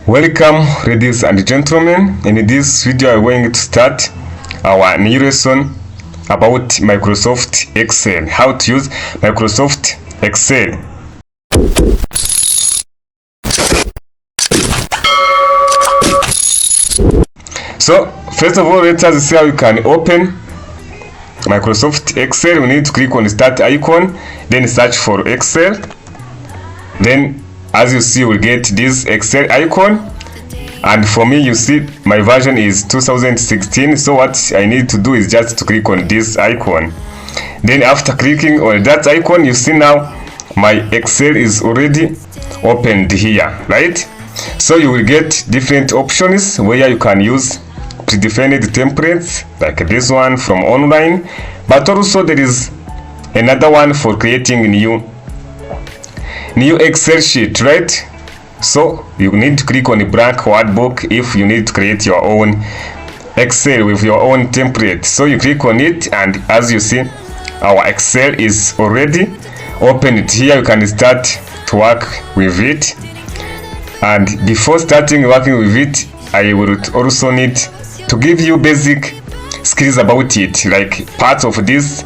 Welcome, ladies and gentlemen. In this video I'm going to start our new lesson about Microsoft Excel, how to use Microsoft Excel. So first of all, let us see how you can open Microsoft Excel. We need to click on the start icon, then search for Excel. Then as you see, we'll get this Excel icon, and for me, you see my version is 2016. So what I need to do is just to click on this icon. Then after clicking on that icon, you see now my Excel is already opened here, right? So you will get different options where you can use predefined templates like this one from online, but also there is another one for creating new Excel sheet, right? So you need to click on the blank workbook if you need to create your own Excel with your own template. So you click on it, and as you see, our Excel is already opened here. You can start to work with it, and before starting working with it, I will also need to give you basic skills about it, like parts of this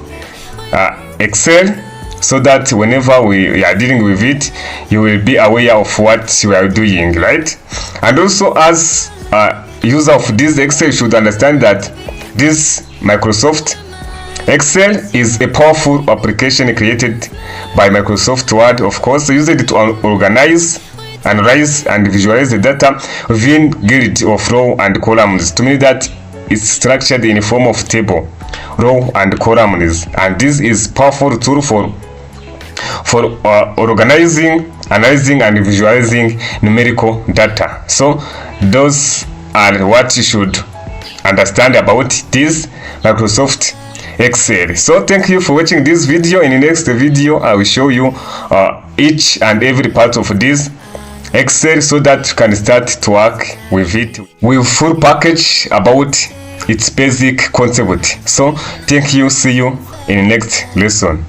Excel, so that whenever we are dealing with it, you will be aware of what you are doing, right? And also, as a user of this Excel, you should understand that this Microsoft Excel is a powerful application created by Microsoft Word, of course, used to organize, analyze, and visualize the data within grid of row and columns, to mean that it's structured in a form of table, row, and columns. And this is powerful tool for organizing, analyzing, and visualizing numerical data. So those are what you should understand about this Microsoft Excel. So thank you for watching this video. In the next video, I will show you each and every part of this Excel, so that you can start to work with it with full package about its basic concept. So thank you. See you in the next lesson.